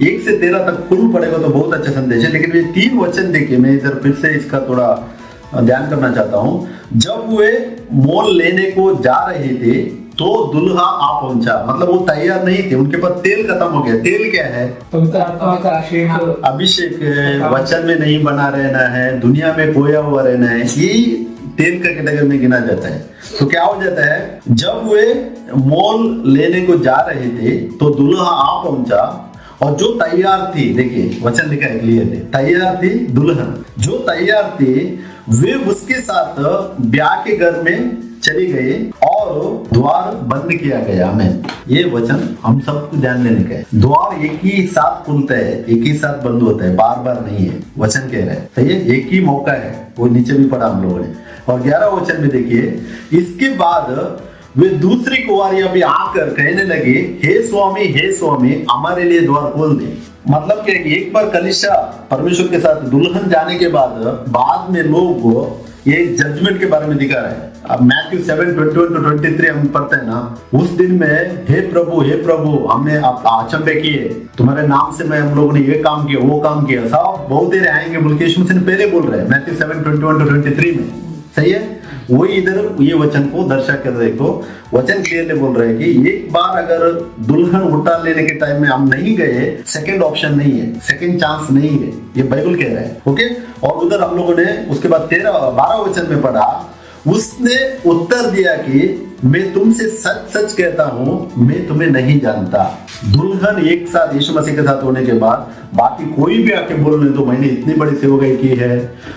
S2: 1 से 13 तक फुल पड़ेगा तो बहुत अच्छा संदेश है। लेकिन ये 3 वचन देखिए, मैं इधर फिर से इसका थोड़ा ध्यान करना चाहता हूँ। जब वे मोल लेने को जा रहे थे तो दुल्हा आ पहुंचा, मतलब वो तैयार नहीं थे, उनके पास तेल खत्म हो गया। तेल क्या है? पवित्र आत्मा का
S1: अभिषेक है, वचन में नहीं बना रहना है, दुनिया में खोया हुआ रहना है, यही तेल का कैटेगरी में गिना जाता है। तो क्या हो जाता है, जब वे मोल लेने को जा रहे थे तो दुल्हा आ पहुंचा, और जो तैयार थी, देखिए वचन लिखा है क्लियर है, तैयार थी दुल्हन, जो तैयार थी वे उसके साथ ब्याह के घर में चली गई और द्वार बंद किया गया। हमें ये वचन हम सबको ध्यान देने का है। द्वार एक ही साथ खुलता है, एक ही साथ बंद होता है, बार बार नहीं है। वचन कह रहा है, तो ये एक ही मौका है, वो नीचे भी पढ़ा हम लोगों ने। और 11 वचन में देखिए, इसके बाद वे दूसरी कुंवारियां भी आकर कहने लगे, हे स्वामी हमारे लिए द्वार खोल दे। मतलब कि एक बार कलीसिया परमेश्वर के साथ दुल्हन जाने के बाद में लोग ये जजमेंट के बारे में दिखा रहे हैं। अब मैथ्यू 7:21-23 हम पढ़ते हैं ना, उस दिन में हे प्रभु हमने आप अचंभे किए, तुम्हारे नाम से मैं हम लोगों ने ये काम किया, वो काम किया, सब बहुत देर आएंगे बोल के यीशु मसीह पहले बोल रहे हैं मैथ्यू 7:21-23 में, सही है। वही इधर ये वचन को दर्शा कर देखो, वचन क्लियरली बोल रहे हैं कि एक बार अगर दुल्हन उठा लेने के टाइम में हम नहीं गए, सेकंड ऑप्शन नहीं है, सेकंड चांस नहीं है, ये बाइबल कह रहा है। ओके, और उधर हम लोगों ने उसके बाद 12 वचन में पढ़ा, उसने उत्तर दिया कि मैं तुमसे सच कहता हूं, मैं तुम्हें नहीं जानता। दुल्हन एक साथ यीशु मसीह के साथ होने के बाद बाकी कोई भी आके बोल रहे तो मैंने इतनी बड़ी सेवकाई की है,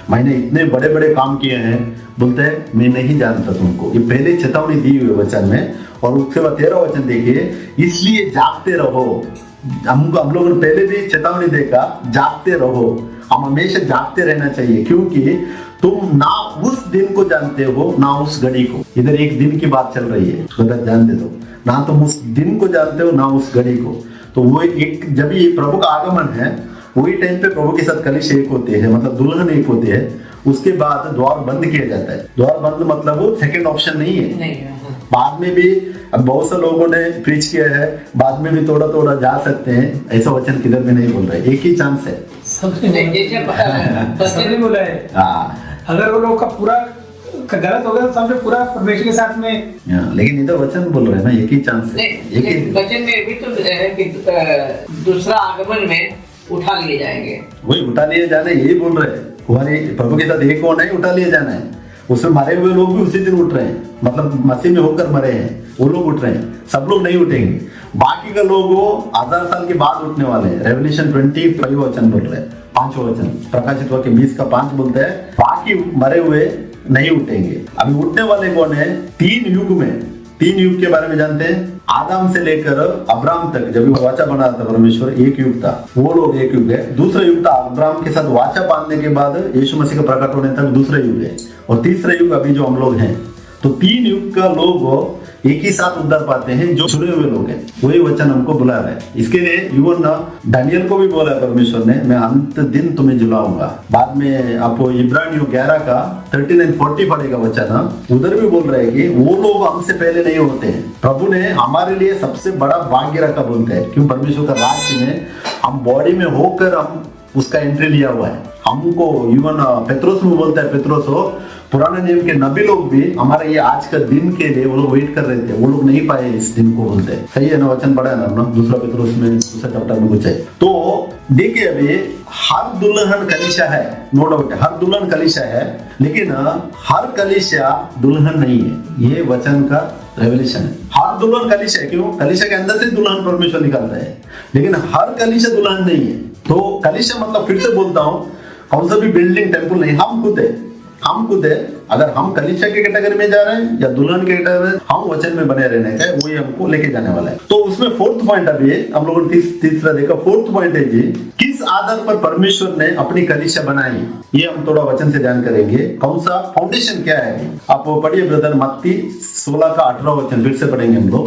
S1: मैंने इतने बड़े बड़े काम किए हैं, बोलते हैं मैं नहीं जानता तुमको। ये पहले चेतावनी दी हुई वचन में। और उसके बाद 13 वचन देखिए, इसलिए जागते रहो। हम लोगों ने पहले भी चेतावनी देखा, जागते रहो, हम हमेशा जागते रहना चाहिए, क्योंकि तुम ना उस दिन को जानते हो ना उस घड़ी को। इधर एक दिन की बात चल रही है, जानते हो ना, तुम उस दिन को जानते हो ना उस घड़ी को। तो वो एक जब ये प्रभु का आगमन है वही टाइम पे प्रभु के साथ कलीसिया एक होते हैं, मतलब दुल्हन एक होती है। उसके बाद द्वार बंद किया जाता है। द्वार बंद मतलब वो सेकंड ऑप्शन नहीं है।
S3: नहीं है, हाँ।
S1: बाद में भी अब बहुत से लोगों ने प्रीच किया है, बाद में भी थोड़ा थोड़ा जा सकते हैं, ऐसा वचन किधर भी नहीं बोल रहे, एक ही चांस है।
S2: सबने
S3: जैसे
S2: सबने बोला है
S1: हाँ
S2: अगर वो लोग का पूरा गलत हो गया तो सबने पूरा परमेश्वर के साथ में
S1: लेकिन इधर वचन बोल रहे हैं ना, एक ही चांस है,
S3: नहीं,
S1: एक ही।
S3: वचन में भी तो है कि दूसरा आगमन में उठा लिए जाएंगे।
S1: वही उठा लिए जाना है, यही बोल रहे हैं। हमारे प्रभु के साथ एक होना है, उठा लिए जाना है। उसमें मरे हुए लोग भी उसी दिन उठ रहे हैं, मतलब मसीह में होकर मरे हैं वो लोग उठ रहे हैं, सब लोग नहीं उठेंगे। बाकी का लोग वो 1000 साल के बाद उठने वाले हैं। रेवल्यूशन 25 वचन बोल रहे हैं, 5 वचन, प्रकाशित वाक्य 20 का 5 बोलते हैं, बाकी मरे हुए नहीं उठेंगे। अभी उठने वाले कौन है? 3 युग में, 3 युग के बारे में जानते हैं। आदम से लेकर अब्राम तक जब वाचा बना था परमेश्वर, एक युग था, वो लोग एक युग है। दूसरा युग था अब्राम के साथ वाचा बांधने के बाद यीशु मसीह का प्रकट होने तक, दूसरा युग है। और तीसरा युग अभी जो हम लोग हैं, तो 3 युग का लोग एक ही साथ उद्धार पाते हैं, जो छुड़े हुए लोग हैं। वही वचन हमको बुला रहा है। इसके लिए युवन दानियल को भी बोला है परमेश्वर ने, मैं अंत दिन तुम्हें जुलाऊंगा। बाद में आपको इब्रानियों 11 का 39-40 पढ़ेगा वचन, उधर भी बोल रहे हैं कि वो लोग हमसे पहले नहीं होते हैं। प्रभु ने हमारे लिए सबसे बड़ा भाग्य रखा बोलते हैं, क्यों? परमेश्वर का राज्य में हम बॉडी में होकर हम उसका एंट्री लिया हुआ है। हमको इवन पेत्रोस में बोलता है, पेत्रोस हो पुराने नियम के नबी लोग भी हमारे ये आज का दिन के लिए वो लोग वेट कर रहे थे, वो लोग नहीं पाए इस दिन को, बोलते हैं। सही है ना, वचन पढ़ा है ना, दूसरा पेत्रोस में दूसरा चैप्टर में कुछ है। तो देखिए अभी हर दुल्हन कलीसिया है, नो डाउट है, हर दुल्हन कलीसिया है, लेकिन हर कलीसिया दुल्हन नहीं है। ये वचन का रेवलेशन है। हर दुल्हन कलीसिया है, क्यों? कलीसिया के अंदर से दुल्हन परमेश्वर निकालता है, लेकिन हर कलीसिया दुल्हन नहीं है। तो कलीसिया मतलब फिर से बोलता हूँ, कौन सा भी बिल्डिंग टेम्पल नहीं, हम खुद है, हम खुद है। अगर हम कलीसिया के कैटेगरी में जा रहे हैं या दुल्हन के कैटेगरी में, हम वचन में बने रहने का, वही हमको लेके जाने वाला है। तो उसमें 4th पॉइंट अभी हम लोगों ने तीसरा देखा। 4th पॉइंट है जी, किस आधार पर परमेश्वर ने अपनी कलीसिया बनाई, ये हम थोड़ा वचन से जान करेंगे। कौन सा फाउंडेशन क्या है, आप पढ़िए ब्रदर, मत्ती 16 का 18 वचन फिर से पढ़ेंगे हम लोग।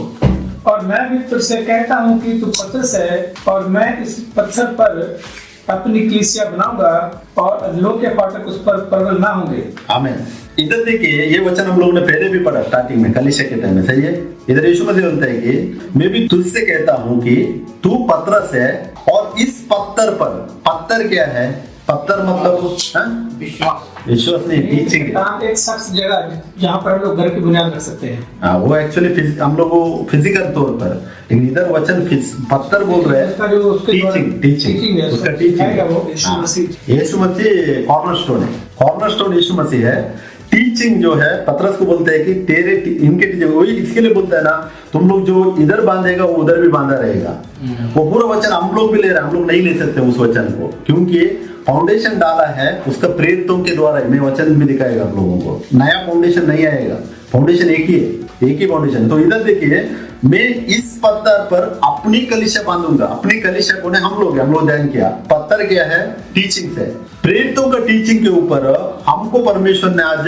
S2: और मैं भी तुझसे कहता हूँ कि तू पतरस है, और मैं इस पत्थर पर अपनी कलीसिया बनाऊंगा, और अधलों के फाटक उस पर प्रबल ना होंगे।
S1: आमीन। इधर देखिए, ये वचन हम लोगों ने पहले भी पढ़ा स्टार्टिंग में कलीसिया के टाइम में, सही है। इधर यीशु मसीह बोलता है कि मैं भी तुझसे कहता हूँ कि तू पतरस है, और इस पत्थर पर, पत्थर क्या है? पत्थर मतलब विश्वास नहीं, टीचिंग।
S2: एक सख्त जगह जहाँ पर हम लोग घर की बुनियाद रख सकते हैं।
S1: हाँ, वो एक्चुअली हम लोग फिजिकल तौर पर, लेकिन इधर वचन पत्थर बोल रहे हैं, टीचिंग, उसका टीचिंग। यीशु मसीह कॉर्नरस्टोन है, कॉर्नरस्टोन यीशु मसीह है। टीचिंग जो है, पतरस को बोलते हैं कि तेरे इनके टीचिंग, वही इसके लिए बोलता है ना, तुम लोग जो इधर बांधेगा वो उधर भी बांधा रहेगा। वो पूरा वचन हम लोग भी ले रहे हैं, हम लोग नहीं ले सकते उस वचन को, क्योंकि फाउंडेशन डाला है उसका प्रेरितों के द्वारा। मैं वचन भी दिखाएगा आप लोगों को, नया फाउंडेशन नहीं आएगा, फाउंडेशन एक ही है, एक ही फाउंडेशन। तो इधर देखिए, मैं इस पत्थर पर अपनी कलीसिया बांधूंगा। अपनी कलीसिया कौन है? हम लोग ज्वाइन किया। पत्थर क्या है? टीचिंग से, प्रेरितों का टीचिंग के ऊपर हमको परमेश्वर ने आज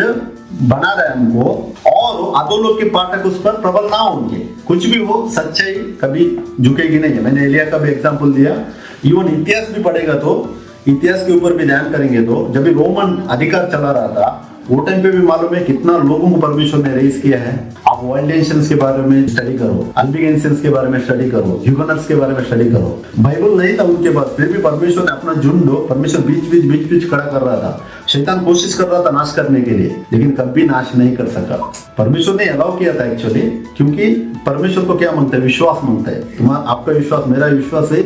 S1: बना रहा है हमको, और अधोलोक के फाटक उस पर प्रबल ना होंगे। कुछ भी हो, सच्चाई कभी झुकेगी नहीं है। मैंने एलिया का भी एग्जाम्पल दिया। इवन इतिहास भी पढ़ेगा तो इतिहास के ऊपर भी ध्यान करेंगे तो, जब भी रोमन अधिकार चला रहा था वो टाइम पे भी मालूम है कितना लोगों को परमेश्वर ने रेज किया है। आप वाइल्डेंशियंस के बारे में स्टडी करो, अल्बिगेंशियंस के बारे में स्टडी करो, ह्यूगेनट्स के बारे में स्टडी करो। बाइबल नहीं था उनके पास, फिर भी परमेश्वर ने अपना झुंड, परमेश्वर बीच खड़ा कर रहा था। शैतान कोशिश कर रहा था नाश करने के लिए, लेकिन कभी नाश नहीं कर सका। परमेश्वर ने अलाउ किया था एक्चुअली, क्योंकि परमेश्वर को क्या मांगता है? विश्वास मांगता है। तुम्हारा, आपका विश्वास, मेरा विश्वास है,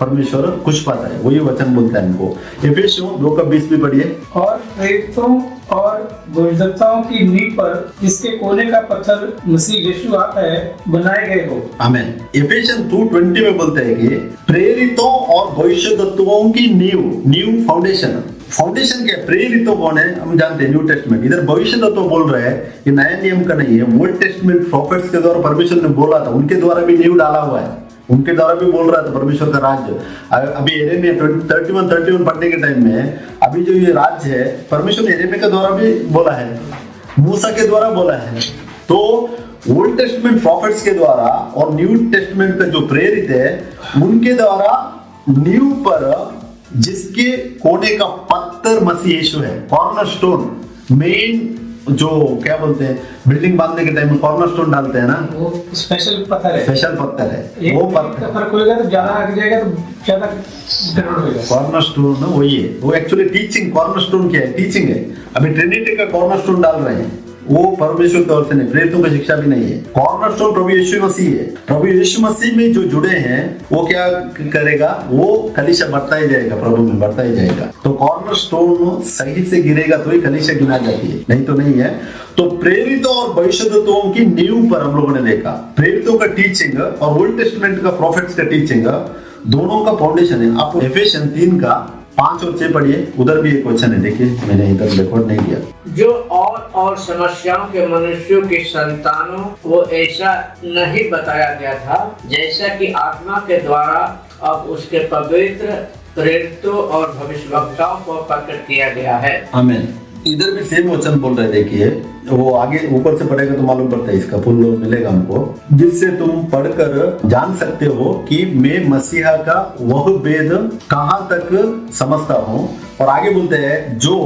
S1: परमेश्वर कुछ पाता है, वही वचन बोलता है हमको। एफेसियों 2:20 भी पढ़िए।
S2: और प्रेरितों और भविष्यवक्ताओं की नींव पर, जिसके कोने का पत्थर मसीह यीशु आप है, बनाए गए हो। आमीन।
S1: एफेसियन 2:20 में बोलते हैं कि प्रेरितों और भविष्यवक्ताओं की नींव फाउंडेशन। फाउंडेशन क्या? प्रेरितों कौन है? हम जानते हैं, न्यू टेस्टमेंट। इधर भविष्यवक्ता बोल रहे हैं, ये नया नियम का नहीं है, ओल्ड टेस्टमेंट प्रॉफिट्स के द्वारा परमेश्वर ने बोला था, उनके द्वारा भी नींव डाला हुआ है, उनके द्वारा भी बोल रहा था परमेश्वर का राज्य। अभी यिर्मयाह 31 पढ़ने के टाइम में, अभी जो ये राज्य है, परमेश्वर ने यिर्मयाह के द्वारा भी बोला है, मूसा के द्वारा बोला है। तो ओल्ड टेस्टमेंट प्रॉफिट्स के द्वारा और न्यू टेस्टमेंट का जो प्रेरित है उनके द्वारा नींव पर जिसके कोने का पत्थर मसीह यीशु है, कॉर्नरस्टोन, मेन जो क्या बोलते हैं बिल्डिंग बांधने के टाइम में कॉर्नरस्टोन डालते हैं ना,
S2: वो स्पेशल पत्थर है,
S1: स्पेशल पत्थर है,
S2: एक
S1: वो पत्थर
S2: फर्क होएगा तो ज्यादा लग जाएगा तो ज्यादा गड़बड़ होएगा।
S1: कॉर्नरस्टोन वही है, वो एक्चुअली टीचिंग, कॉर्नरस्टोन क्या है, टीचिंग है। अभी ट्रिनिटी का कॉर्नरस्टोन डाल रहे हैं, वो परमेश्वर की ओर से नहीं, प्रेरितों की शिक्षा भी नहीं है। कॉर्नरस्टोन प्रभु यीशु मसीह है। प्रभु यीशु मसीह में जो जुड़े हैं वो क्या करेगा, वो कलीसिया बढ़ता ही जाएगा, प्रभु में बढ़ता ही जाएगा। तो कॉर्नरस्टोन सही से गिरेगा तो ही कलीसिया गिना जाती है, नहीं तो नहीं है। तो प्रेरितों और भविष्यद्वक्ताओं की नींव पर हम लोगों ने देखा, प्रेरितों का टीचिंग और ओल्ड टेस्टमेंट का प्रॉफिट्स का टीचिंग दोनों का फाउंडेशन है। आप एफेसियंस 3 का 5 और 6 पढ़िए, उधर भी एक वचन है, देखिए मैंने इधर रिकॉर्ड नहीं किया।
S3: जो और समस्याओं के मनुष्यों की संतानों को ऐसा नहीं बताया गया था जैसा कि आत्मा के द्वारा अब उसके पवित्र प्रेरितों और भविष्यवक्ताओं को प्रकट किया गया है।
S1: आमीन। इधर भी सेम वचन बोल रहे, देखिए वो आगे ऊपर से पढ़ेगा तो मालूम पड़ता है, इसका फुल मिलेगा हमको, जिससे तुम पढ़कर जान सकते हो कि मैं मसीहा का वह वेद कहां तक समझता हूं। और आगे बोलते हैं जो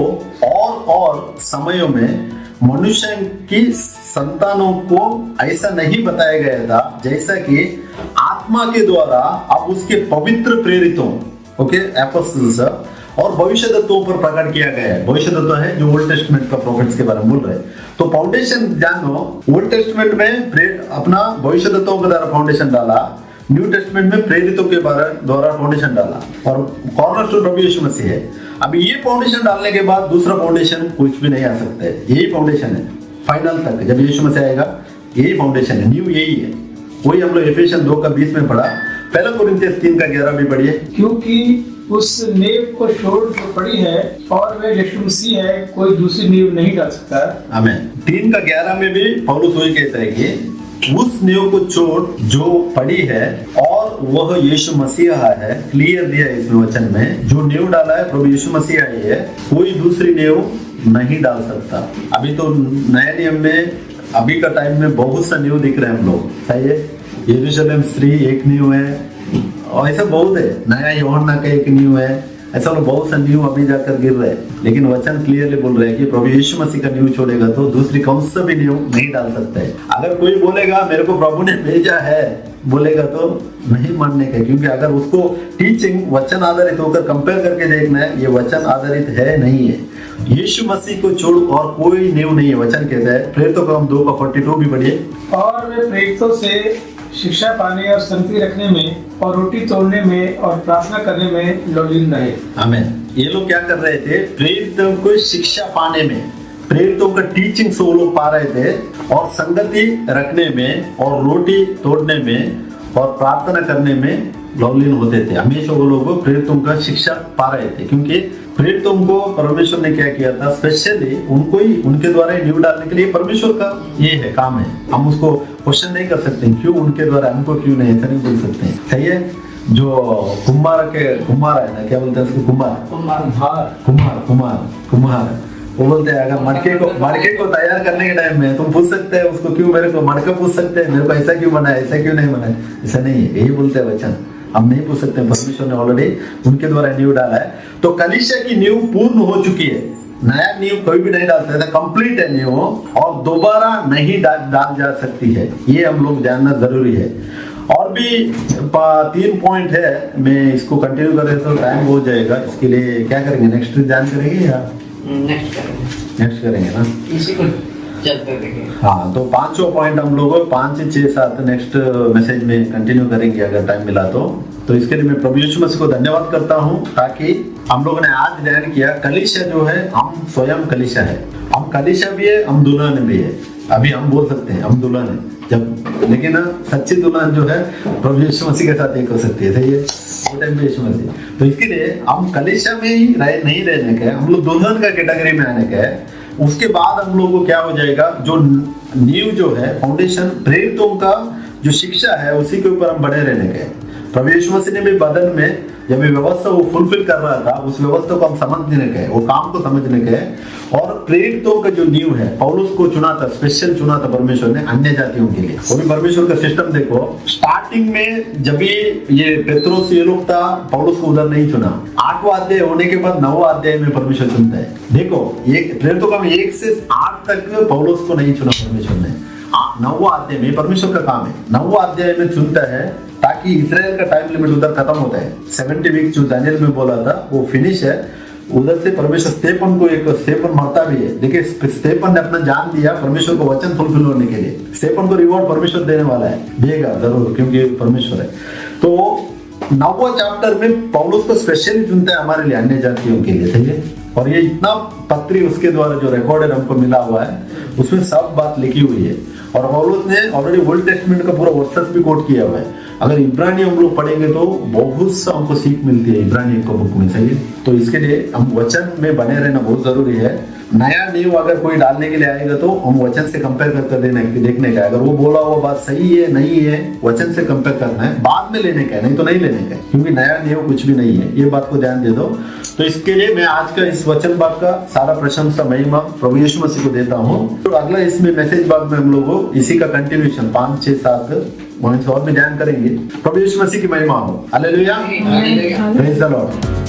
S1: और समयों में मनुष्य की संतानों को ऐसा नहीं बताया गया था जैसा कि आत्मा के द्वारा अब उसके पवित्र प्रेरितों, ओके, एपोस्टल्स और भविष्यद्वक्ताओं पर प्रकट किया गया है। भविष्यद्वक्ता है जो ओल्ड टेस्टमेंट का प्रॉफिट्स के बारे में बोल रहे हैं। तो फाउंडेशन जानो, ओल्ड टेस्टमेंट में अपना भविष्यद्वक्ताओं के द्वारा फाउंडेशन डाला, न्यू टेस्टमेंट में प्रेरितों के द्वारा फाउंडेशन डाला, और कॉर्नरस्टोन प्रभु यीशु मसीह है। अभी ये फाउंडेशन डालने के बाद दूसरा फाउंडेशन कुछ भी नहीं आ सकता है, यही फाउंडेशन है फाइनल तक। जब यीशु मसीह आएगा यही फाउंडेशन है, न्यू यही है। वही हम लोग एफेसियंस 2 का 20 में पढ़ा, पहला कोरिन्थियंस 3 का 11 भी पढ़िए।
S2: क्योंकि उस नींव को छोड़ जो पड़ी है और वह यीशु मसीह है, कोई दूसरी नींव नहीं डाल सकता।
S1: आमीन। 3 का 11 में भी पौलुस वही कहता है कि उस नींव को छोड़ जो पड़ी है और वह यीशु मसीह है। क्लियर दिया है इसमें वचन में, जो नींव डाला है प्रभु यीशु मसीह ही है, कोई दूसरी नींव नहीं डाल सकता। अभी तो नए नियम में अभी का टाइम में बहुत सा नींव दिख रहे हैं हम लोग, सही है। यरूशलेम स्त्री एक नींव है, और ऐसा बहुत है। नया यूहन्ना का एक नींव है, ऐसा लोग बहुत सा नींव अभी जाकर गिर रहे हैं। लेकिन वचन क्लियरली बोल रहे हैं कि प्रभु यीशु मसीह का नींव छोड़ेगा तो दूसरी कौन सा भी नींव नहीं डाल सकता है। अगर कोई बोलेगा मेरे को प्रभु ने भेजा है, बोलेगा तो नहीं मानने का, क्योंकि अगर उसको टीचिंग वचन आधारित होकर कंपेयर करके देखना है, ये वचन आधारित है नहीं है। यीशु मसीह को छोड़ और कोई नींव नहीं है, वचन कहता है। प्रेरितों का हम 2 का 42 भी पढ़िए।
S2: और वे प्रेरितों से शिक्षा पाने और संगति रखने में और रोटी तोड़ने में और प्रार्थना करने में लौलीन रहे।
S1: आमीन। ये लोग क्या कर रहे थे, प्रेरितों को शिक्षा पाने में, प्रेरितों का टीचिंग से वो लोग पा रहे थे, और संगति रखने में और रोटी तोड़ने में और प्रार्थना करने में लौलीन होते थे। हमेशा वो लोग प्रेरितों का शिक्षा पा रहे थे, क्योंकि प्रेरितों को परमेश्वर ने क्या किया था, स्पेशली उनको ही, उनके द्वारा ही नींव डालने के लिए परमेश्वर का ये है, काम है। हम उसको क्वेश्चन नहीं कर सकते क्यों उनके द्वारा, हमको क्यों नहीं, ऐसा नहीं बोल सकते। सही है। जो कुम्हार है ना, क्या बोलते हैं उसको, कुम्हार वो बोलते हैं अगर मटके को तैयार करने के टाइम में तुम पूछ सकते हैं उसको, क्यों मेरे को मटका पूछ सकते हैं, मेरे को ऐसा क्यों बना है, ऐसा क्यों नहीं बना है, ऐसा नहीं है। यही बोलते हैं वचन, हम नहीं पूछ सकते, परमेश्वर ने ऑलरेडी उनके द्वारा नींव डाला है। तो कलीसिया की नींव पूर्ण हो चुकी है, नया नींव कोई भी नहीं डाल सकता, कंप्लीट है नींव, और दोबारा नहीं डाल जा सकती है। ये हम लोग जानना जरूरी है। और भी 3 पॉइंट है, मैं इसको कंटिन्यू कर रहे तो टाइम हो जाएगा। इसके लिए क्या करेंगे, नेक्स्ट ध्यान करेंगे या नेक्स्ट करेंगे ना,
S3: इसी को चलते देखेंगे।
S1: हाँ, तो 5 पॉइंट हम लोग 5, 6, 7 नेक्स्ट मैसेज में कंटिन्यू करेंगे अगर टाइम मिला तो इसके लिए मैं प्रभु यीशु मसीह को धन्यवाद करता हूँ, ताकि हम लोगों ने आज ध्यान किया कलीसिया जो है, हम स्वयं कलीसिया है, हम कलीसिया भी है, हम दुल्हन भी है। अभी हम बोल सकते हैं हम दुल्हन है जब, लेकिन सच्ची दुल्हन जो है प्रभु यीशु मसीह के साथ एक हो सकती है, सही है, वो टाइम पे यीशु मसीह। तो इसके लिए हम कलीसिया में ही नहीं रहने का है, हम लोग दुल्हन का कैटेगरी में आने का है। उसके बाद हम लोगों को क्या हो जाएगा, जो नींव जो है, फाउंडेशन, प्रेरितों का जो शिक्षा है, उसी के ऊपर हम बने रहने का है। प्रभु यीशु मसीह ने भी बदन में जब ये व्यवस्था वो फुलफिल कर रहा था, उस व्यवस्था को हम समझने के, वो काम को समझने के, और प्रेरितों का जो नींव है, पौलुस को चुना था, स्पेशल चुना था परमेश्वर ने अन्य जातियों के लिए। वो भी परमेश्वर का सिस्टम देखो, स्टार्टिंग में जब ये पेत्रोस ये लोग था, पौलुस को उधर नहीं चुना। 8वां अध्याय होने के बाद 9वां अध्याय में परमेश्वर चुनता है। देखो, ये प्रेरितों का 1 से 8 तक पौलुस को नहीं चुना परमेश्वर ने। 9वां अध्याय में परमेश्वर का काम है, 9वां अध्याय में चुनता है ताकि इजराइल का टाइम लिमिट उधर खत्म होता है। 70 वीक जो दानियल में बोला था वो फिनिश है। उधर से परमेश्वर स्तेफन मरता भी है। देखिए, स्तेफन ने अपना जान दिया परमेश्वर को वचन फुलफिल होने के लिए। स्तेफन को रिवॉर्ड परमेश्वर देने वाला है, देगा जरूर, क्योंकि परमेश्वर है। तो 9वां चैप्टर में पौलुस को स्पेशली चुनता है हमारे लिए, अन्य जातियों के लिए, सही है। और ये इतना पत्री उसके द्वारा जो रिकॉर्डेड हमको मिला हुआ है, उसमें सब बात लिखी हुई है। और पौलुस ने ऑलरेडी ओल्ड टेस्टमेंट का पूरा वर्सेस भी कोट किया हुआ है। अगर इब्रानी हम लोग पढ़ेंगे तो बहुत सा हमको सीख मिलती है इब्रानी को बुक में, सही है। तो इसके लिए हम वचन में बने रहना बहुत जरूरी है। नया नींव अगर कोई डालने के लिए आएगा तो हम वचन से कंपेयर करके देखने का, अगर वो बोला हुआ बात सही है नहीं है, वचन से कंपेयर करना है, बाद में लेने का है, नहीं तो नहीं लेने का है, क्योंकि नया नींव कुछ भी नहीं है। ये बात को ध्यान दे दो। तो इसके लिए मैं आज का इस वचन भाग का सारा प्रशंसा महिमा प्रभु यीशु मसीह को देता हूँ। तो अगला इसमें मैसेज भाग में हम लोग इसी का कंटिन्यूएशन 5, 6, 7 पॉइंट्स और भी ध्यान करेंगे। प्रभु यीशु मसीह की महिमा हो। Hallelujah, praise the Lord.